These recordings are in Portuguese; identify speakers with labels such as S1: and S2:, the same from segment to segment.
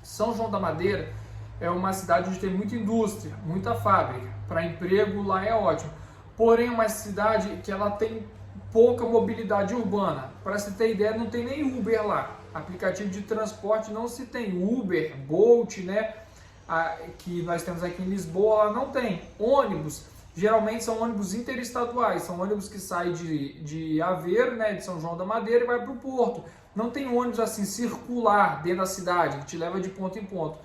S1: São João da Madeira é uma cidade onde tem muita indústria, muita fábrica. Para emprego lá é ótimo. Porém, é uma cidade que ela tem pouca mobilidade urbana. Para você ter ideia, não tem nem Uber lá. Aplicativo de transporte não se tem. Uber, Bolt, né? Que nós temos aqui em Lisboa, não tem. Ônibus, geralmente são ônibus interestaduais. São ônibus que saem de Aveiro, né? De São João da Madeira e vai para o Porto. Não tem ônibus assim circular dentro da cidade, que te leva de ponto em ponto.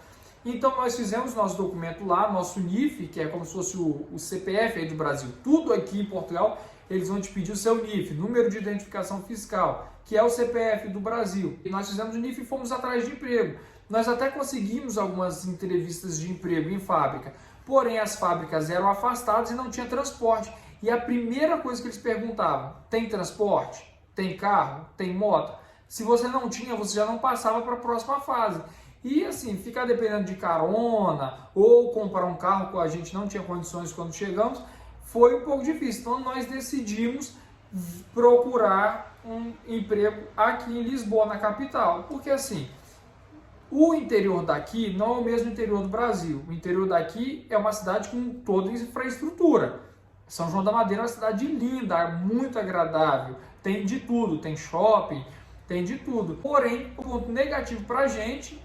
S1: Então nós fizemos nosso documento lá, nosso NIF, que é como se fosse o CPF aí do Brasil. Tudo aqui em Portugal, eles vão te pedir o seu NIF, número de identificação fiscal, que é o CPF do Brasil. E nós fizemos o NIF e fomos atrás de emprego. Nós até conseguimos algumas entrevistas de emprego em fábrica, porém as fábricas eram afastadas e não tinha transporte. E a primeira coisa que eles perguntavam, tem transporte? Tem carro? Tem moto? Se você não tinha, você já não passava para a próxima fase. E assim, ficar dependendo de carona ou comprar um carro que a gente não tinha condições quando chegamos, foi um pouco difícil. Então nós decidimos procurar um emprego aqui em Lisboa, na capital. Porque assim, o interior daqui não é o mesmo interior do Brasil. O interior daqui é uma cidade com toda a infraestrutura. São João da Madeira é uma cidade linda, muito agradável. Tem de tudo, tem shopping, tem de tudo. Porém, o ponto negativo para a gente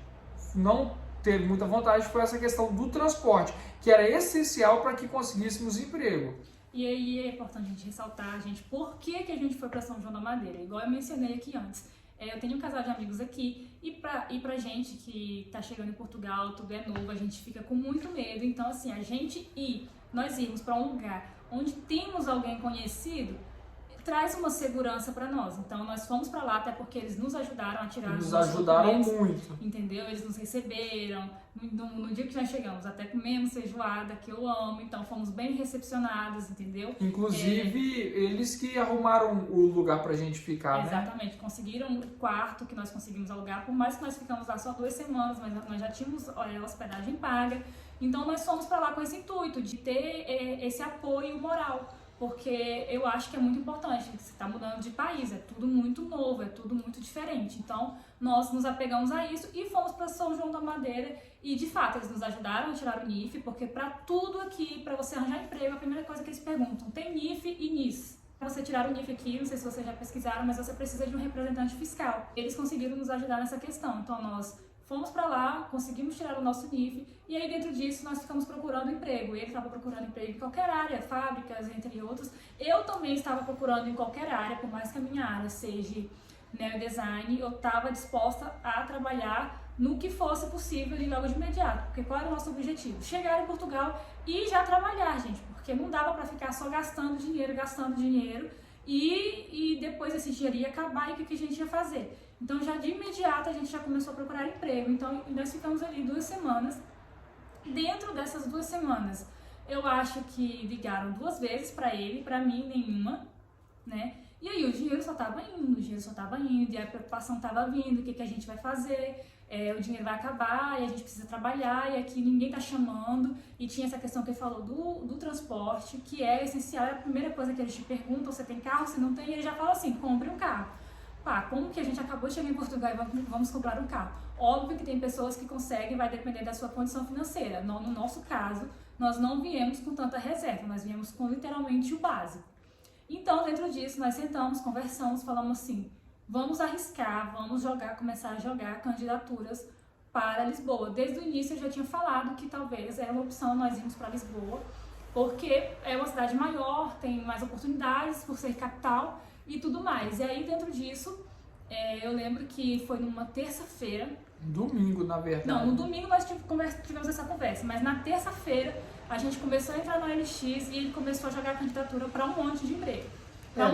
S1: não teve muita vontade foi essa questão do transporte, que era essencial para que conseguíssemos emprego.
S2: E aí é importante a gente ressaltar, gente, por que a gente foi para São João da Madeira? Igual eu mencionei aqui antes. Eu tenho um casal de amigos aqui e pra gente que está chegando em Portugal, tudo é novo, a gente fica com muito medo. Então, assim, nós irmos para um lugar onde temos alguém conhecido, traz uma segurança para nós. Então nós fomos para lá até porque eles nos ajudaram a tirar os nossos documentos, muito. Entendeu? Eles nos receberam. No dia que nós chegamos, até comemos feijoada, que eu amo. Então fomos bem recepcionados, entendeu?
S1: Inclusive, eles que arrumaram o lugar pra gente ficar,
S2: exatamente,
S1: né?
S2: Conseguiram o quarto que nós conseguimos alugar. Por mais que nós ficamos lá só 2 semanas, mas nós já tínhamos hospedagem paga. Então nós fomos para lá com esse intuito de ter esse apoio moral. Porque eu acho que é muito importante, você está mudando de país, é tudo muito novo, é tudo muito diferente. Então, nós nos apegamos a isso e fomos para São João da Madeira e, de fato, eles nos ajudaram a tirar o NIF, porque para tudo aqui, para você arranjar emprego, a primeira coisa que eles perguntam, tem NIF e NIS. Para você tirar o NIF aqui, não sei se vocês já pesquisaram, mas você precisa de um representante fiscal. Eles conseguiram nos ajudar nessa questão, então nós fomos para lá, conseguimos tirar o nosso NIF e aí dentro disso nós ficamos procurando emprego. Ele estava procurando emprego em qualquer área, fábricas, entre outros. Eu também estava procurando em qualquer área, por mais que a minha área seja neodesign, eu estava disposta a trabalhar no que fosse possível e logo de imediato. Porque qual era o nosso objetivo? Chegar em Portugal e já trabalhar, gente, porque não dava para ficar só gastando dinheiro e depois esse dinheiro ia acabar e o que a gente ia fazer? Então já de imediato a gente já começou a procurar emprego, então nós ficamos ali 2 semanas. Dentro dessas 2 semanas, eu acho que ligaram 2 vezes para ele, para mim nenhuma, né? E aí o dinheiro só estava indo, e a preocupação estava vindo, o que a gente vai fazer? O dinheiro vai acabar, e a gente precisa trabalhar, e aqui ninguém está chamando, e tinha essa questão que ele falou do transporte, que é essencial, é a primeira coisa que eles te perguntam, você tem carro, se não tem, e ele já fala assim, compre um carro. Como que a gente acabou de chegar em Portugal e vamos comprar um carro? Óbvio que tem pessoas que conseguem, vai depender da sua condição financeira. No nosso caso, nós não viemos com tanta reserva, nós viemos com literalmente o básico. Então, dentro disso, nós sentamos, conversamos, falamos assim, vamos arriscar, começar a jogar candidaturas para Lisboa. Desde o início eu já tinha falado que talvez era uma opção nós irmos para Lisboa, porque é uma cidade maior, tem mais oportunidades por ser capital, e tudo mais. E aí, dentro disso, eu lembro que foi numa terça-feira.
S1: Domingo, na verdade.
S2: Não, no domingo nós tivemos essa conversa, mas na terça-feira a gente começou a entrar no LX e ele começou a jogar a candidatura para um monte de emprego. Para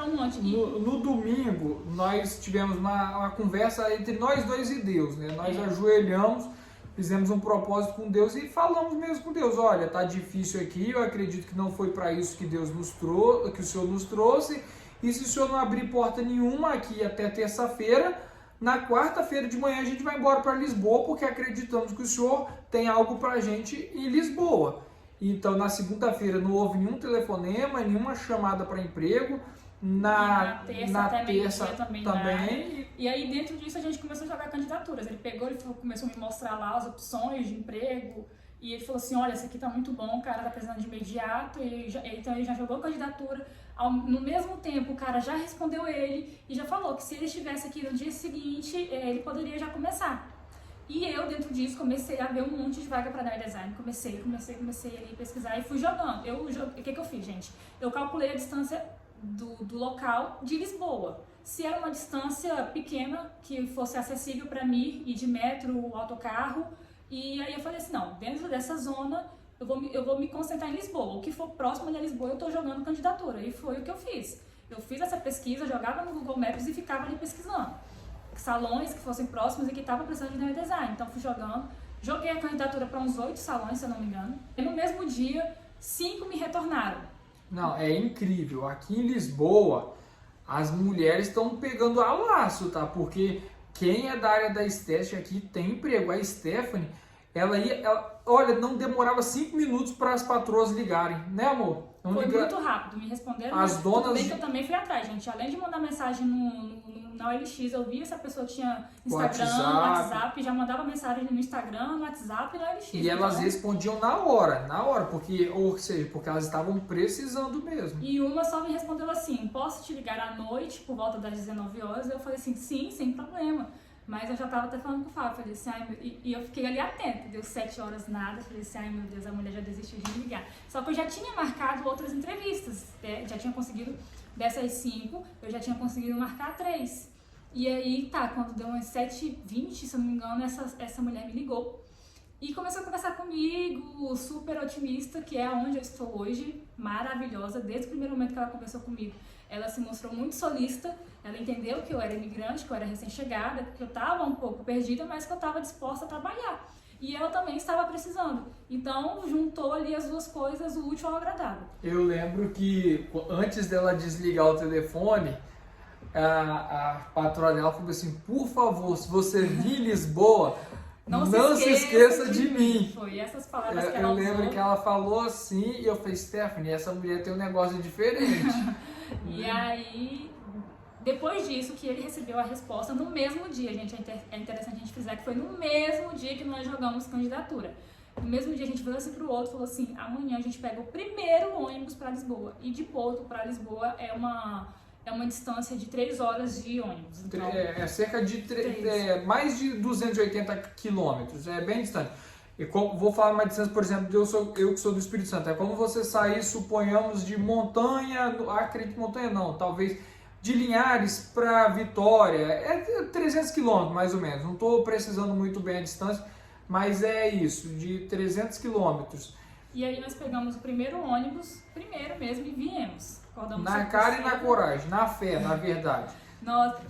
S2: um monte.
S1: No domingo, nós tivemos uma conversa entre nós dois e Deus, né? Nós ajoelhamos, fizemos um propósito com Deus e falamos mesmo com Deus. Olha, tá difícil aqui, eu acredito que não foi para isso que Deus nos trouxe, que o Senhor nos trouxe. E se o senhor não abrir porta nenhuma aqui até terça-feira, na quarta-feira de manhã a gente vai embora para Lisboa, porque acreditamos que o senhor tem algo para a gente em Lisboa. Então, na segunda-feira não houve nenhum telefonema, nenhuma chamada para emprego. na
S2: até
S1: terça
S2: meio-dia também.
S1: também.
S2: E aí, dentro disso, a gente começou a jogar candidaturas. Ele pegou, começou a me mostrar lá as opções de emprego. E ele falou assim, olha, esse aqui tá muito bom, o cara tá precisando de imediato. Então ele já jogou a candidatura. No mesmo tempo, o cara já respondeu ele e já falou que se ele estivesse aqui no dia seguinte, ele poderia já começar. E eu, dentro disso, comecei a ver um monte de vaga para dar design. Comecei ali a pesquisar e fui jogando. O que eu fiz, gente? Eu calculei a distância do local de Lisboa. Se era uma distância pequena, que fosse acessível para mim, ir de metro, autocarro. E aí eu falei assim, não, dentro dessa zona eu vou me concentrar em Lisboa. O que for próximo de Lisboa eu tô jogando candidatura. E foi o que eu fiz. Eu fiz essa pesquisa, jogava no Google Maps e ficava ali pesquisando. Salões que fossem próximos e que estavam precisando de interior design. Então fui jogando. Joguei a candidatura para uns 8 salões, se eu não me engano. E no mesmo dia, 5 me retornaram.
S1: Não, é incrível. Aqui em Lisboa, as mulheres estão pegando a laço, tá? Porque quem é da área da estética aqui tem emprego. A Stephanie, olha, não demorava 5 minutos para as patroas ligarem, né, amor? Não
S2: Foi muito rápido, me responderam.
S1: As donas...
S2: Tudo bem que eu também fui atrás, gente. Além de mandar mensagem na OLX, eu via se a pessoa tinha Instagram, WhatsApp, já mandava mensagem no Instagram, no WhatsApp e no OLX.
S1: E elas respondiam na hora, porque elas estavam precisando mesmo.
S2: E uma só me respondeu assim, posso te ligar à noite, por volta das 19 horas? Eu falei assim, sim, sem problema. Mas eu já tava até falando com o Fábio, falei assim, e eu fiquei ali atenta, deu 7 horas nada, falei assim, ai meu Deus, a mulher já desistiu de me ligar. Só que eu já tinha marcado outras entrevistas, já tinha conseguido, dessas 5, eu já tinha conseguido marcar 3. E aí, quando deu umas 7h20, se eu não me engano, essa mulher me ligou. E começou a conversar comigo, super otimista, que é onde eu estou hoje, maravilhosa, desde o primeiro momento que ela conversou comigo. Ela se mostrou muito solícita, ela entendeu que eu era imigrante, que eu era recém-chegada, que eu estava um pouco perdida, mas que eu estava disposta a trabalhar. E ela também estava precisando. Então, juntou ali as duas coisas, o útil ao agradável.
S1: Eu lembro que antes dela desligar o telefone, a patroa dela falou assim, por favor, se você vir em Lisboa, não se esqueça de mim.
S2: Foi essas palavras que ela usou.
S1: Eu lembro que ela falou assim e eu falei, Stephanie, essa mulher tem um negócio diferente.
S2: E aí, depois disso, que ele recebeu a resposta no mesmo dia, gente, é interessante a gente frisar que foi no mesmo dia que nós jogamos candidatura. No mesmo dia a gente veio assim pro outro e falou assim, amanhã a gente pega o primeiro ônibus para Lisboa. E de Porto para Lisboa é uma distância de 3 horas de ônibus. Então,
S1: cerca de mais de 280 quilômetros, é bem distante. Vou falar uma distância, por exemplo, eu que sou do Espírito Santo, é como você sair, suponhamos, de Montanha, acredito Montanha não, talvez de Linhares para Vitória, é 300 quilômetros mais ou menos, não estou precisando muito bem a distância, mas é isso, de 300 quilômetros.
S2: E aí nós pegamos o primeiro ônibus, primeiro mesmo, e viemos.
S1: Na cara e na coragem, na fé, na verdade.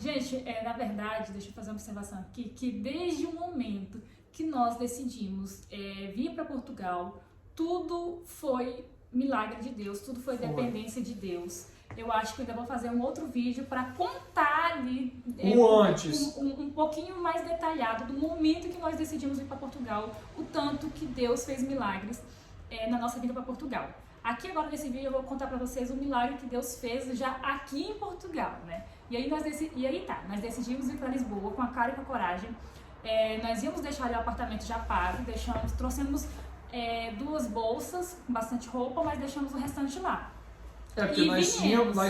S2: Gente, na verdade, deixa eu fazer uma observação aqui, que desde o momento que nós decidimos vir para Portugal, tudo foi milagre de Deus, tudo foi dependência de Deus. Eu acho que eu ainda vou fazer um outro vídeo para contar ali
S1: antes.
S2: Um pouquinho mais detalhado do momento que nós decidimos vir para Portugal, o tanto que Deus fez milagres na nossa vida para Portugal. Aqui agora nesse vídeo eu vou contar para vocês o milagre que Deus fez já aqui em Portugal, né? E aí nós decidimos ir para Lisboa com a cara e com a coragem. Nós íamos deixar ali o apartamento já pago, trouxemos 2 bolsas com bastante roupa, mas deixamos o restante lá.
S1: Porque nós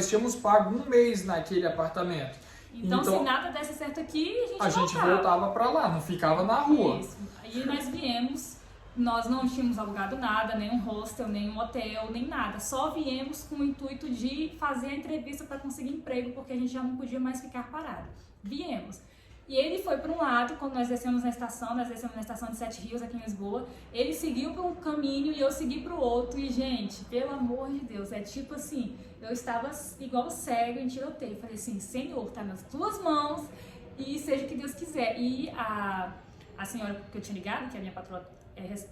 S1: tínhamos pago 1 mês naquele apartamento.
S2: Então se nada desse certo aqui,
S1: a gente voltava para lá, não ficava na rua.
S2: Isso. E nós viemos, nós não tínhamos alugado nada, nem um hostel, nem um hotel, nem nada. Só viemos com o intuito de fazer a entrevista para conseguir emprego, porque a gente já não podia mais ficar parado. Viemos. E ele foi para um lado, quando nós descemos na estação de Sete Rios, aqui em Lisboa, ele seguiu para um caminho e eu segui para o outro. E, gente, pelo amor de Deus, é tipo assim, eu estava igual cego em tiroteio. Falei assim, Senhor, tá nas tuas mãos e seja o que Deus quiser. E a senhora que eu tinha ligado, que é a minha patroa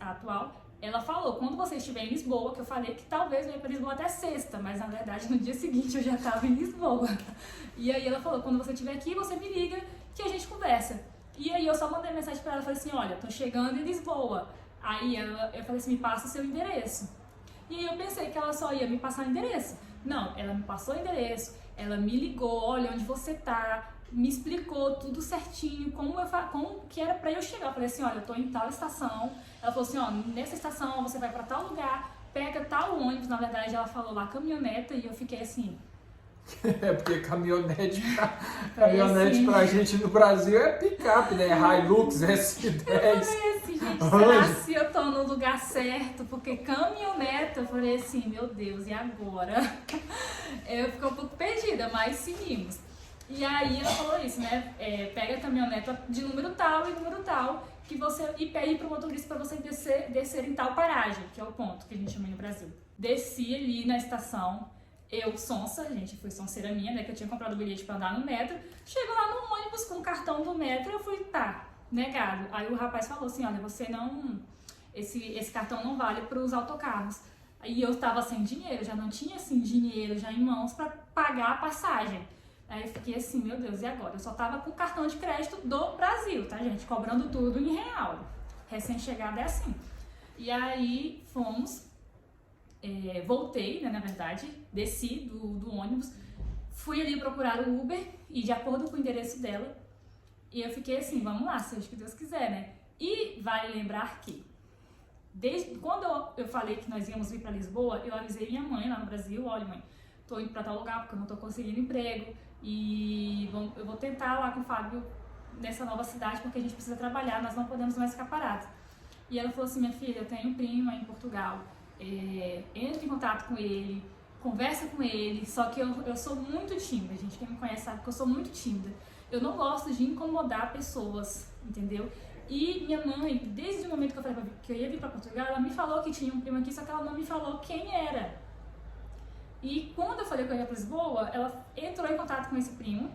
S2: atual, ela falou, quando você estiver em Lisboa, que eu falei que talvez eu ia para Lisboa até sexta, mas na verdade no dia seguinte eu já estava em Lisboa. E aí ela falou, quando você estiver aqui, você me liga que a gente conversa. E aí eu só mandei mensagem para ela, falei assim, olha, tô chegando em Lisboa. Aí eu falei assim, me passa o seu endereço. E aí eu pensei que ela só ia me passar o endereço. Não, ela me passou o endereço, Ela me ligou, olha onde você tá, me explicou tudo certinho, como que era pra eu chegar. Eu falei assim, olha, eu tô em tal estação. Ela falou assim, ó, nessa estação você vai pra tal lugar, pega tal ônibus. Na verdade, ela falou lá caminhoneta e eu fiquei assim...
S1: É porque caminhonete
S2: assim,
S1: pra gente no Brasil é picape, né? Hilux, S10.
S2: Eu falei assim, gente, será se eu tô no lugar certo? Porque caminhoneta, eu falei assim, meu Deus, e agora? Eu fiquei um pouco perdida, mas seguimos. E aí ela falou isso, né? Pega a caminhoneta de número tal e número tal, e pede pro motorista para você descer em tal paragem, que é o ponto que a gente chama no Brasil. Desci ali na estação. Eu, sonsa, gente, foi sonseira minha, né, que eu tinha comprado o bilhete pra andar no metro. Chego lá no ônibus com o cartão do metro, eu fui, tá, negado. Aí o rapaz falou assim, olha, você não... Esse cartão não vale pros autocarros. Aí eu tava sem dinheiro, já não tinha, assim, dinheiro já em mãos pra pagar a passagem. Aí eu fiquei assim, meu Deus, e agora? Eu só tava com o cartão de crédito do Brasil, tá, gente? Cobrando tudo em real. Recém-chegada é assim. E aí fomos... voltei, né, na verdade, desci do ônibus, fui ali procurar o Uber e de acordo com o endereço dela, e eu fiquei assim, vamos lá, seja o que Deus quiser, né? E vale lembrar que, desde quando eu falei que nós íamos vir para Lisboa, eu avisei minha mãe lá no Brasil, olha mãe, tô indo para tal lugar porque eu não tô conseguindo emprego e eu vou tentar lá com o Fábio nessa nova cidade porque a gente precisa trabalhar, nós não podemos mais ficar parados. E ela falou assim, minha filha, eu tenho um primo aí em Portugal, entre em contato com ele, conversa com ele, só que eu sou muito tímida, gente, quem me conhece sabe que eu sou muito tímida, eu não gosto de incomodar pessoas, entendeu? E minha mãe, desde o momento que eu falei que eu ia vir para Portugal, ela me falou que tinha um primo aqui, só que ela não me falou quem era. E quando eu falei que eu ia para Lisboa, ela entrou em contato com esse primo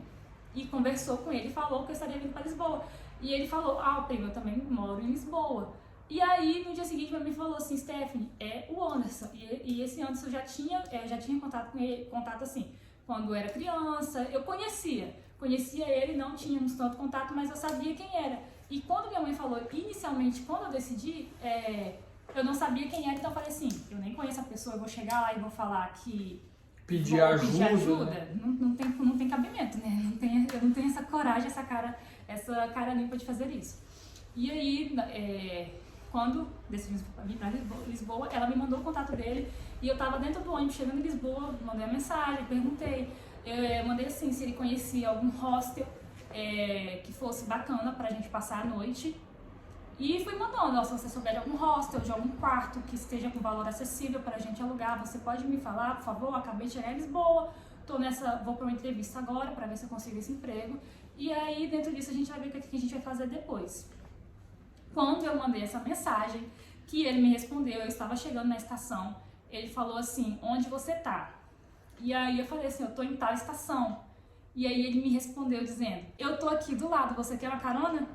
S2: e conversou com ele, falou que eu estaria vindo para Lisboa. E ele falou, primo, eu também moro em Lisboa. E aí, no dia seguinte, minha mãe falou assim, Stephanie, é o Anderson. E esse Anderson já tinha contato com ele, contato assim, quando eu era criança, eu conhecia ele, não tínhamos tanto contato, mas eu sabia quem era. E quando minha mãe falou, inicialmente, quando eu decidi, eu não sabia quem era, então eu falei assim, eu nem conheço a pessoa, eu vou chegar lá e vou falar que...
S1: Pedir ajuda.
S2: Né? Não tem cabimento, né? Eu não tenho essa coragem, essa cara limpa de fazer isso. E aí, quando decidimos vir para Lisboa, ela me mandou o contato dele e eu tava dentro do ônibus, chegando em Lisboa, mandei uma mensagem, perguntei, mandei assim, se ele conhecia algum hostel que fosse bacana pra gente passar a noite e fui mandando, se você souber de algum hostel, de algum quarto que esteja com valor acessível pra gente alugar, você pode me falar, por favor, acabei de chegar em Lisboa, vou pra uma entrevista agora pra ver se eu consigo esse emprego e aí dentro disso a gente vai ver o que a gente vai fazer depois. Quando eu mandei essa mensagem, que ele me respondeu, eu estava chegando na estação, ele falou assim, onde você tá? E aí eu falei assim, eu tô em tal estação. E aí ele me respondeu dizendo, eu tô aqui do lado, você quer uma carona?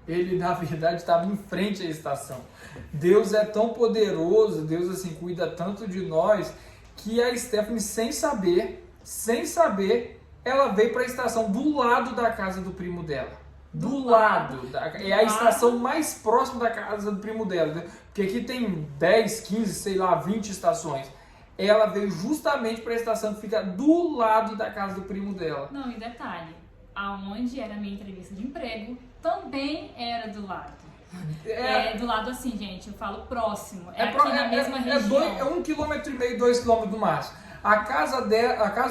S1: Ele, na verdade, estava em frente à estação. Deus é tão poderoso, Deus assim cuida tanto de nós, que a Stephanie, sem saber, ela veio para a estação do lado da casa do primo dela. Do lado. É a estação mais próxima da casa do primo dela. Né? Porque aqui tem 10, 15, sei lá, 20 estações. Ela veio justamente para a estação que fica do lado da casa do primo dela.
S2: Não, e detalhe, aonde era a minha entrevista de emprego, também era do lado. Do lado assim, gente, eu falo próximo. Aqui na mesma região.
S1: É 1,5 km, 2 km do máximo. A casa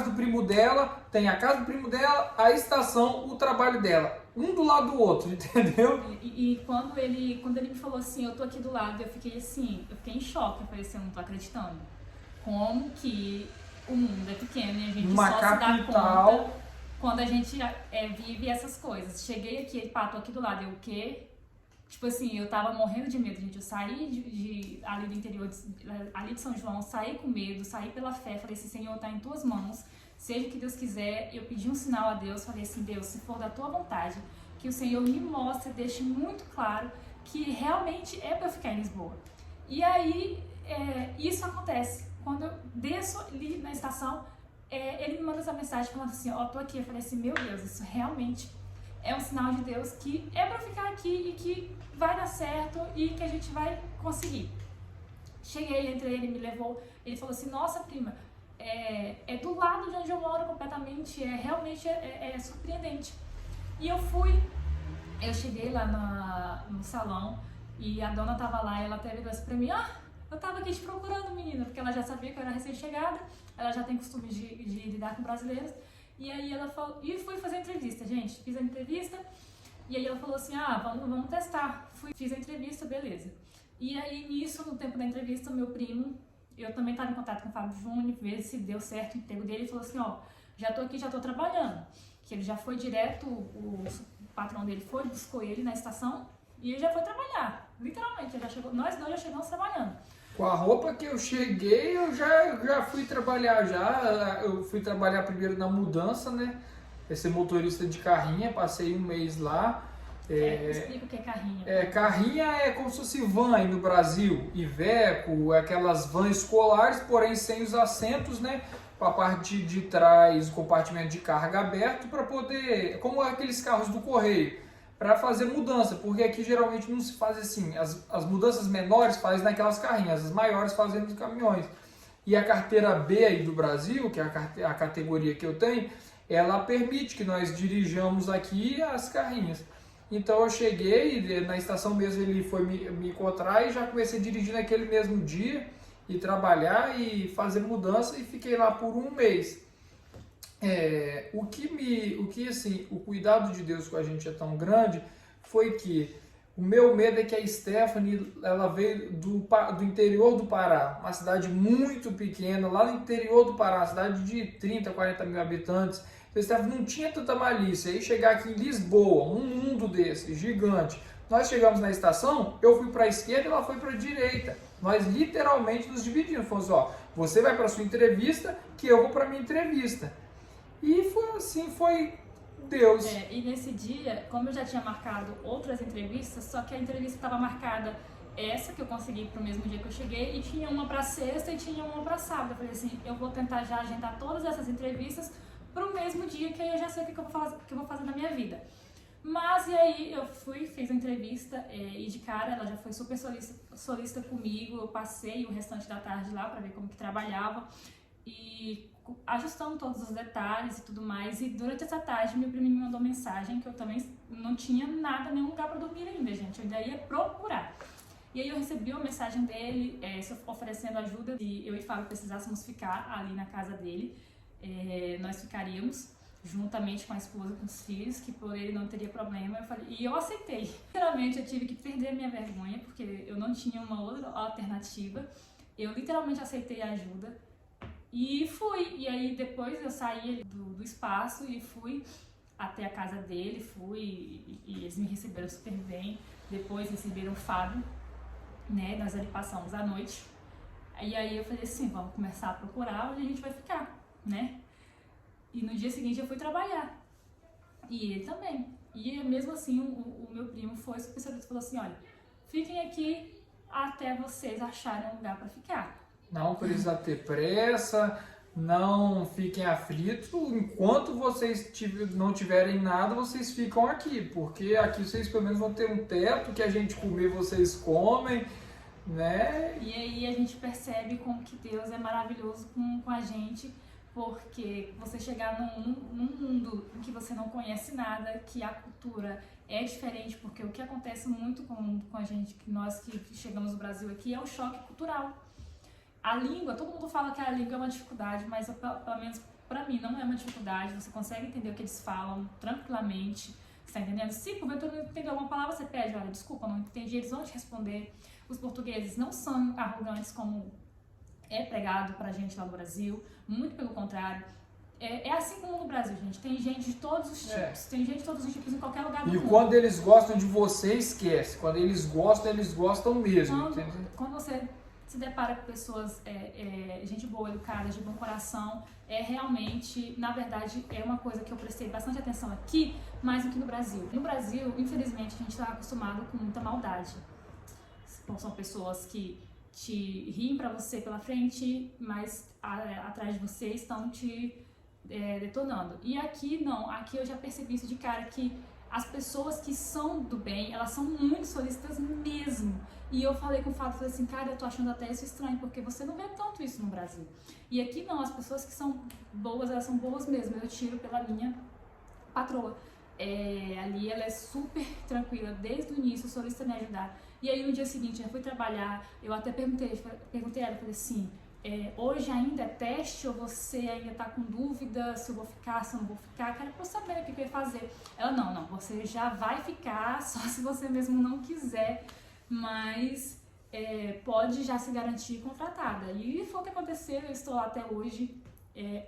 S1: do primo dela, tem a casa do primo dela, a estação, o trabalho dela. Um do lado do outro, entendeu?
S2: E quando ele me falou assim, eu tô aqui do lado, eu fiquei em choque. Eu falei assim, eu não tô acreditando. Como que o mundo é pequeno e a gente só se dá conta quando a gente vive essas coisas. Cheguei aqui, ele tô aqui do lado, eu o quê? Tipo assim, eu tava morrendo de medo, gente. Eu saí ali do interior, ali de São João, saí com medo, saí pela fé. Falei assim, Senhor, tá em tuas mãos. Seja o que Deus quiser. Eu pedi um sinal a Deus. Falei assim, Deus, se for da tua vontade, que o Senhor me mostre, deixe muito claro que realmente é pra eu ficar em Lisboa. E aí, isso acontece. Quando eu desço ali na estação, ele me manda essa mensagem falando assim, tô aqui. Eu falei assim, meu Deus, isso realmente é um sinal de Deus que é pra ficar aqui e que vai dar certo e que a gente vai conseguir. Cheguei, entrei, ele me levou, ele falou assim, nossa prima, é do lado de onde eu moro completamente, realmente é surpreendente. E eu cheguei lá no salão e a dona tava lá e ela até virou assim pra mim, eu tava aqui te procurando, menina, porque ela já sabia que eu era recém-chegada, ela já tem costume de lidar com brasileiros. E aí ela falou, e fui fazer a entrevista, gente, fiz a entrevista, e aí ela falou assim, vamos testar. Fiz a entrevista, beleza. E aí nisso, no tempo da entrevista, meu primo, eu também estava em contato com o Fábio Júnior, ver se deu certo o emprego dele, ele falou assim, já tô aqui, já tô trabalhando. Que ele já foi direto, o patrão dele buscou ele na estação, e ele já foi trabalhar, literalmente, ele já chegou, nós dois já chegamos trabalhando.
S1: Com a roupa que eu cheguei, eu já fui trabalhar já. Eu fui trabalhar primeiro na mudança, né? Ser motorista de carrinha, passei um mês lá.
S2: Explica o que é carrinha.
S1: Carrinha é como se fosse van aí no Brasil. Iveco, aquelas vans escolares, porém sem os assentos, né? Com a parte de trás, o compartimento de carga aberto para poder, como aqueles carros do correio, para fazer mudança, porque aqui geralmente não se faz assim, as mudanças menores fazem naquelas carrinhas, as maiores fazem nos caminhões. E a carteira B aí do Brasil, que é a categoria que eu tenho, ela permite que nós dirijamos aqui as carrinhas. Então eu cheguei, na estação mesmo ele foi me encontrar e já comecei a dirigir naquele mesmo dia, e trabalhar e fazer mudança, e fiquei lá por um mês. O cuidado de Deus com a gente é tão grande, foi que o meu medo é que a Stephanie, ela veio do interior do Pará, uma cidade muito pequena, lá no interior do Pará, uma cidade de 30, 40 mil habitantes. Então a Stephanie não tinha tanta malícia. Aí chegar aqui em Lisboa, um mundo desse, gigante, nós chegamos na estação, eu fui para a esquerda e ela foi para a direita. Nós literalmente nos dividimos, falamos, você vai para a sua entrevista, que eu vou para a minha entrevista. E foi assim, foi Deus.
S2: E nesse dia, como eu já tinha marcado outras entrevistas, só que a entrevista estava marcada essa que eu consegui para o mesmo dia que eu cheguei, e tinha uma para sexta e tinha uma para sábado. Eu falei assim, eu vou tentar já agendar todas essas entrevistas para o mesmo dia, que aí eu já sei o que eu vou fazer na minha vida. Mas e aí eu fiz a entrevista e de cara ela já foi super solícita comigo, eu passei o restante da tarde lá para ver como que trabalhava e ajustando todos os detalhes e tudo mais. E durante essa tarde meu primo me mandou mensagem que eu também não tinha nada, nenhum lugar para dormir ainda, gente, eu ainda ia procurar. E aí eu recebi uma mensagem dele oferecendo ajuda, e eu e Fábio precisássemos ficar ali na casa dele, nós ficaríamos juntamente com a esposa, com os filhos, que por ele não teria problema. E eu aceitei. Literalmente eu tive que perder a minha vergonha, porque eu não tinha uma outra alternativa. Eu literalmente aceitei a ajuda e fui. E aí depois eu saí do espaço e fui até a casa dele, e eles me receberam super bem. Depois receberam o Fábio, né, nós ali passamos a noite. E aí eu falei assim, vamos começar a procurar onde a gente vai ficar, né? E no dia seguinte eu fui trabalhar. E ele também. E mesmo assim o meu primo foi super solícito e falou assim, olha, fiquem aqui até vocês acharem um lugar para ficar.
S1: Não precisa ter pressa, não fiquem aflitos. Enquanto vocês não tiverem nada, vocês ficam aqui. Porque aqui vocês pelo menos vão ter um teto, que a gente comer, vocês comem, né?
S2: E aí a gente percebe como que Deus é maravilhoso com a gente. Porque você chegar num mundo em que você não conhece nada, que a cultura é diferente, porque o que acontece muito com a gente, que nós que chegamos no Brasil aqui, é o choque cultural. A língua, todo mundo fala que a língua é uma dificuldade, mas pelo menos pra mim não é uma dificuldade, você consegue entender o que eles falam tranquilamente, você tá entendendo? Se porventura não entendeu alguma palavra, você pede, olha, desculpa, não entendi, eles vão te responder. Os portugueses não são arrogantes como é pregado pra gente lá no Brasil, muito pelo contrário. É assim como no Brasil, gente. Tem gente de todos os tipos. Tem gente de todos os tipos em qualquer lugar do mundo.
S1: E quando eles gostam de você, esquece. Quando eles gostam mesmo.
S2: Quando você se depara com pessoas, gente boa, educada, de bom coração, realmente, na verdade, é uma coisa que eu prestei bastante atenção aqui, mais do que no Brasil. No Brasil, infelizmente, a gente está acostumado com muita maldade. São pessoas que te riem pra você pela frente, mas atrás de você estão te detonando. E aqui não, aqui eu já percebi isso de cara, que as pessoas que são do bem, elas são muito solícitas mesmo. E eu falei com o Fábio, falei assim, cara, eu tô achando até isso estranho, porque você não vê tanto isso no Brasil. E aqui não, as pessoas que são boas, elas são boas mesmo. Eu tiro pela minha patroa. Ali ela é super tranquila, desde o início, solista me ajudar. E aí no dia seguinte eu fui trabalhar, eu até perguntei a ela, falei assim, hoje ainda é teste ou você ainda tá com dúvida se eu vou ficar, se eu não vou ficar? Cara, pra eu saber o que eu ia fazer. Ela, não, você já vai ficar, só se você mesmo não quiser, mas pode já se garantir contratada. E foi o que aconteceu, eu estou lá até hoje,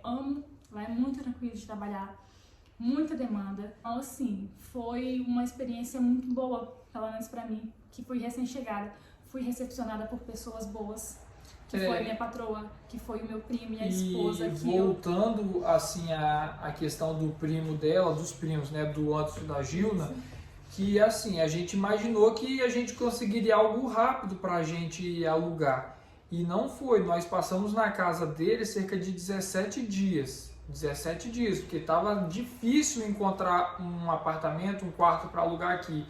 S2: amo, lá é muito tranquilo de trabalhar, muita demanda. Então, assim, foi uma experiência muito boa, pelo menos pra mim, que fui recém-chegada. Fui recepcionada por pessoas boas, que foi a minha patroa, que foi o meu primo e a esposa.
S1: E voltando, assim, a questão do primo dela, dos primos, né, do Anderson e da Gilna, que, assim, a gente imaginou que a gente conseguiria algo rápido pra gente alugar. E não foi. Nós passamos na casa dele cerca de 17 dias. 17 dias, porque estava difícil encontrar um apartamento, um quarto para alugar aqui.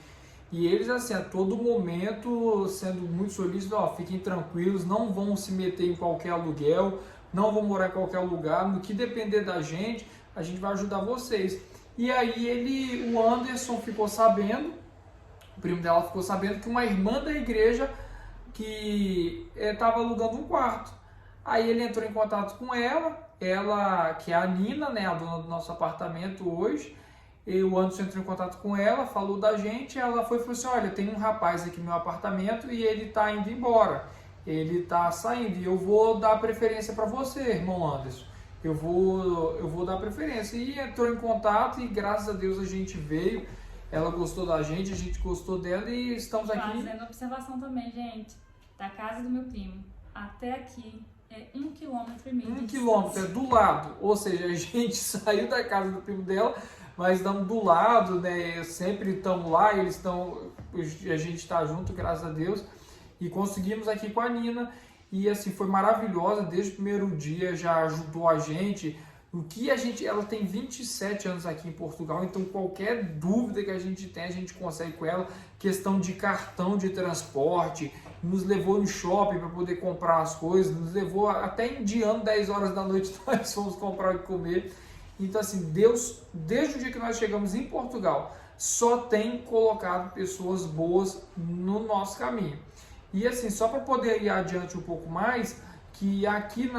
S1: E eles, assim, a todo momento, sendo muito solícitos, fiquem tranquilos, não vão se meter em qualquer aluguel, não vão morar em qualquer lugar, no que depender da gente, a gente vai ajudar vocês. E aí o Anderson ficou sabendo, o primo dela ficou sabendo que uma irmã da igreja que estava alugando um quarto. Aí ele entrou em contato com ela, que é a Nina, né, a dona do nosso apartamento hoje. E o Anderson entrou em contato com ela, falou da gente, ela foi e falou assim, olha, tem um rapaz aqui no meu apartamento e ele está indo embora, ele está saindo e eu vou dar preferência para você, irmão Anderson, eu vou dar preferência. E entrou em contato e graças a Deus a gente veio, ela gostou da gente, a gente gostou dela e estamos aqui.
S2: Fazendo observação também, gente, da casa do meu primo até aqui é 1,5 km.
S1: 1 quilômetro, é do lado, ou seja, a gente saiu da casa do primo dela, mas estamos do lado, né? Sempre estamos lá, eles estão, a gente está junto, graças a Deus, e conseguimos aqui com a Nina, e assim, foi maravilhosa, desde o primeiro dia já ajudou a gente, ela tem 27 anos aqui em Portugal, então qualquer dúvida que a gente tem, a gente consegue com ela, questão de cartão de transporte, nos levou no shopping para poder comprar as coisas, nos levou até em Diano, 10 horas da noite, nós fomos comprar o que comer. Então, assim, Deus, desde o dia que nós chegamos em Portugal, só tem colocado pessoas boas no nosso caminho. E assim, só para poder ir adiante um pouco mais, que aqui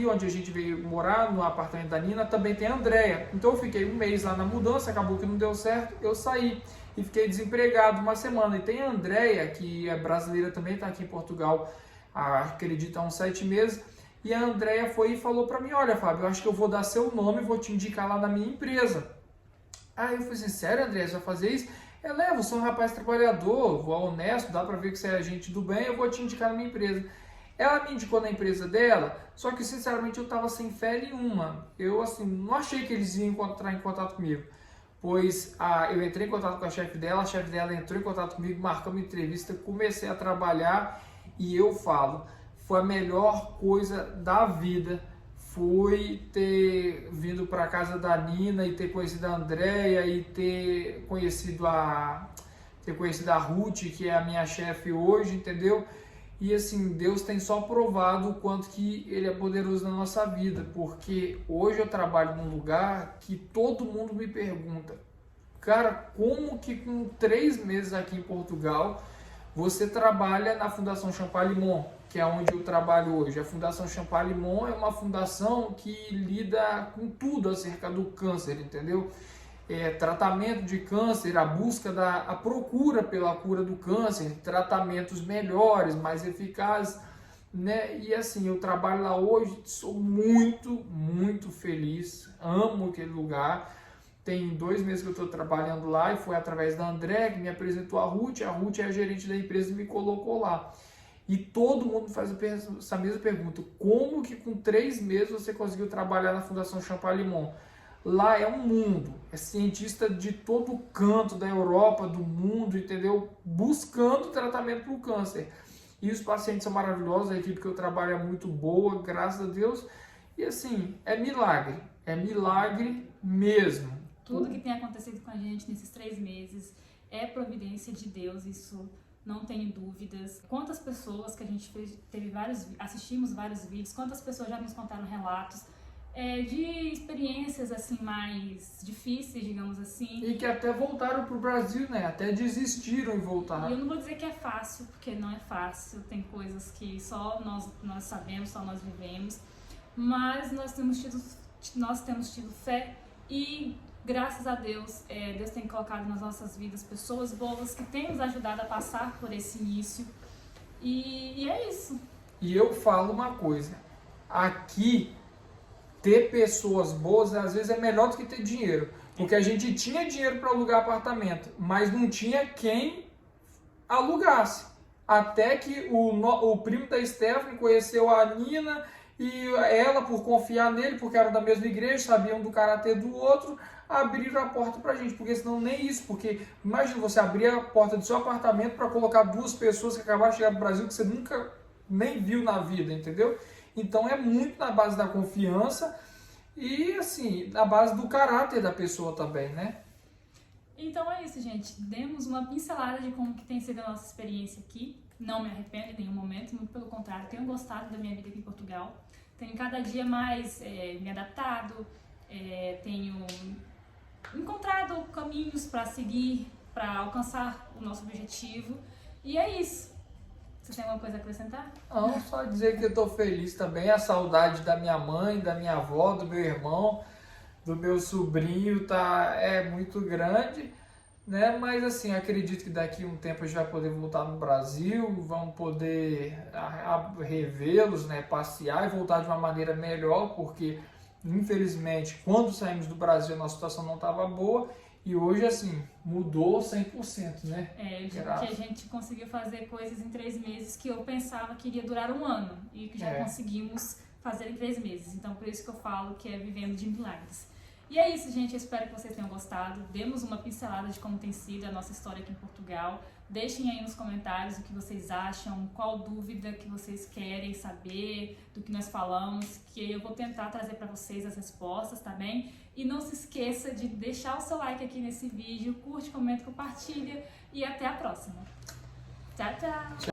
S1: onde a gente veio morar, no apartamento da Nina, também tem a Andréia. Então eu fiquei um mês lá na mudança, acabou que não deu certo, eu saí e fiquei desempregado uma semana. E tem a Andréia, que é brasileira também, está aqui em Portugal, acredito, há uns 7 meses. E a Andréia foi e falou para mim, olha Fábio, eu acho que eu vou dar seu nome e vou te indicar lá na minha empresa. Aí eu falei assim, sério Andréia, você vai fazer isso? Você é um rapaz trabalhador, honesto, dá para ver que você é gente do bem, eu vou te indicar na minha empresa. Ela me indicou na empresa dela, só que sinceramente eu estava sem fé nenhuma. Eu assim, não achei que eles iam entrar em contato comigo. Pois eu entrei em contato com a chefe dela entrou em contato comigo, marcamos uma entrevista, comecei a trabalhar e eu falo, foi a melhor coisa da vida, foi ter vindo para a casa da Nina e ter conhecido a Andréia e ter conhecido a Ruth, que é a minha chefe hoje, entendeu? E assim, Deus tem só provado o quanto que Ele é poderoso na nossa vida, porque hoje eu trabalho num lugar que todo mundo me pergunta, cara, como que com 3 meses aqui em Portugal você trabalha na Fundação Champalimont, que é onde eu trabalho hoje. A Fundação Champalimont é uma fundação que lida com tudo acerca do câncer, entendeu? Tratamento de câncer, a procura pela cura do câncer, tratamentos melhores, mais eficazes, né? E assim, eu trabalho lá hoje, sou muito, muito feliz, amo aquele lugar. Tem 2 meses que eu estou trabalhando lá e foi através da André que me apresentou a Ruth é a gerente da empresa e me colocou lá. E todo mundo faz essa mesma pergunta, como que com 3 meses você conseguiu trabalhar na Fundação Champalimont? Lá é um mundo, é cientista de todo canto da Europa, do mundo, entendeu? Buscando tratamento para o câncer. E os pacientes são maravilhosos, a equipe que eu trabalho é muito boa, graças a Deus. E assim, é milagre mesmo.
S2: Tudo que tem acontecido com a gente nesses 3 meses é providência de Deus, isso não tenho dúvidas. Quantas pessoas que a gente assistimos vários vídeos, quantas pessoas já nos contaram relatos de experiências assim mais difíceis, digamos assim.
S1: E que até voltaram pro Brasil, né? Até desistiram e voltaram.
S2: E eu não vou dizer que é fácil, porque não é fácil. Tem coisas que só nós sabemos, só nós vivemos. Mas nós temos tido fé e, graças a Deus, Deus tem colocado nas nossas vidas pessoas boas que têm nos ajudado a passar por esse início. E é isso.
S1: E eu falo uma coisa, aqui ter pessoas boas às vezes é melhor do que ter dinheiro, porque a gente tinha dinheiro para alugar apartamento, mas não tinha quem alugasse. Até que o primo da Stephanie conheceu a Nina e ela, por confiar nele, porque era da mesma igreja, sabiam do caráter do outro, abriram a porta pra gente, porque senão nem isso, porque imagina você abrir a porta do seu apartamento para colocar duas pessoas que acabaram de chegar do Brasil que você nunca nem viu na vida, entendeu? Então é muito na base da confiança e assim, na base do caráter da pessoa também, né?
S2: Então é isso, gente. Demos uma pincelada de como que tem sido a nossa experiência aqui. Não me arrependo em nenhum momento, muito pelo contrário, tenho gostado da minha vida aqui em Portugal. Tenho cada dia mais me adaptado, tenho encontrado caminhos para seguir, para alcançar o nosso objetivo. E é isso. Você tem alguma coisa a acrescentar?
S1: Não, só dizer que eu estou feliz também. A saudade da minha mãe, da minha avó, do meu irmão, do meu sobrinho é muito grande, né? Mas assim, acredito que daqui a um tempo a gente vai poder voltar no Brasil, vamos poder revê-los, né? Passear e voltar de uma maneira melhor, porque infelizmente quando saímos do Brasil a nossa situação não estava boa. E hoje, assim, mudou 100%, né?
S2: Eu digo que a gente conseguiu fazer coisas em 3 meses que eu pensava que iria durar 1 ano. E que já conseguimos fazer em 3 meses. Então, por isso que eu falo que é vivendo de milagres. E é isso, gente. Eu espero que vocês tenham gostado. Demos uma pincelada de como tem sido a nossa história aqui em Portugal. Deixem aí nos comentários o que vocês acham, qual dúvida que vocês querem saber do que nós falamos, que eu vou tentar trazer para vocês as respostas, tá bem? E não se esqueça de deixar o seu like aqui nesse vídeo, curte, comenta, compartilha e até a próxima. Tchau, tchau!